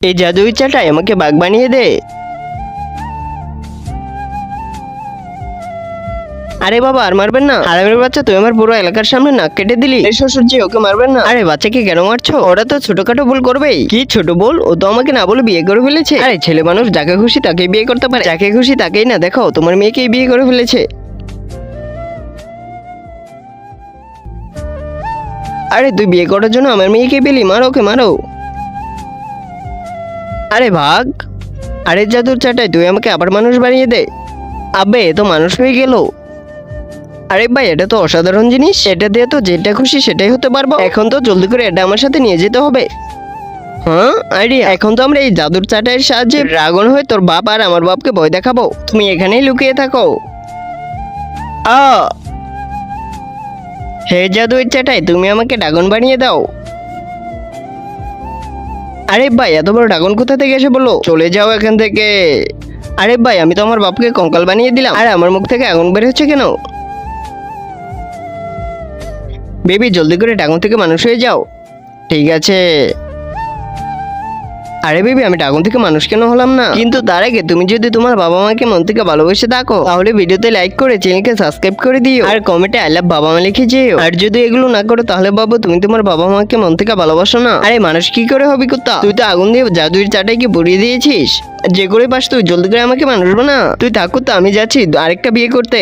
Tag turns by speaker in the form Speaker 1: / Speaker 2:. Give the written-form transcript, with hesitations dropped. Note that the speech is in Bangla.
Speaker 1: এই জাদুই চাটাই আমাকে বাঘ বানিয়ে দে। আরে বাবা আর মারবেন না, হারামের বাচ্চা তুই আমার পুরো এলাকার সামনে নাক কেটে দিলি। এই শ্বশুরজি ওকে মারবেন না। আরে বাচ্চাকে কেন মারছো? ওরা তো ছোটখাটো ভুল করবেই। কি ছোট ভুল? ও তো আমাকে না বলে বিয়ে করে ফেলেছে। আরে ছেলে মানুষ যাকে খুশি তাকেই বিয়ে করতে পারে, যাকে খুশি তাকেই না। দেখো তোমার মেয়েকেই বিয়ে করে ফেলেছে। আরে তুই বিয়ে করার জন্য আমার মেয়েকে পেলি, মারো ওকে মারো। আরে ভাগ। আরে জাদুর চাটাই তুই আমাকে আবার মানুষ বানিয়ে দে। আবে এ তো মানুষ হয়ে গেল। আরে ভাই এটা তো অসাধারণ জিনিস, এটা দিয়ে তো যেটা খুশি সেটাই হতে পারবো। এখন তো জলদি করে এটা আমার সাথে নিয়ে যেতে হবে। হ্যাঁ আইডিয়া। এখন তো আমরা এই জাদুর চাটাইয়ের সাহায্যে ড্রাগন হয়ে তোর বাপ আর আমার বাপকে ভয় দেখাবো। তুমি এখানেই লুকিয়ে থাকো। আ হে জাদুর চাটাই তুমি আমাকে ড্রাগন বানিয়ে দাও। আরে ভাই এত বড় ড্রাগন কোথা থেকে এসে বললো? চলে যাও এখান থেকে। আরে ভাই আমি তো আমার বাপকে কঙ্কাল বানিয়ে দিলাম। আরে আমার মুখ থেকে আগুন বের হচ্ছে কেন? বেবি জলদি করে ড্রাগন থেকে মানুষ হয়ে যাও। ঠিক আছে। আরে বেবি আমি ড্রাগন থেকে মানুষ কেন হলাম না? কিন্তু তার আগে তুমি যদি তোমার বাবা মাকে মন থেকে ভালোবেসে থাকো তাহলে ভিডিওতে লাইক করে চ্যানেলকে সাবস্ক্রাইব করে দিও আর কমেন্টে আই লাভ বাবা মা লিখে যেও। আর যদি এগুলো না করো তাহলে বাবু তুমি তোমার বাবা মাকে মন থেকে ভালোবাসো না। আরে মানুষ কি করে হবি কুত্তা? তুই তো আগুন দিয়ে জাদুর চাটাইকে পুড়িয়ে দিয়েছিস। যে করে পাস তুই, জলদি করে আমাকে মানুষ বানা। তুই থাক কুত্তা, আমি যাচ্ছি আরেকটা বিয়ে করতে।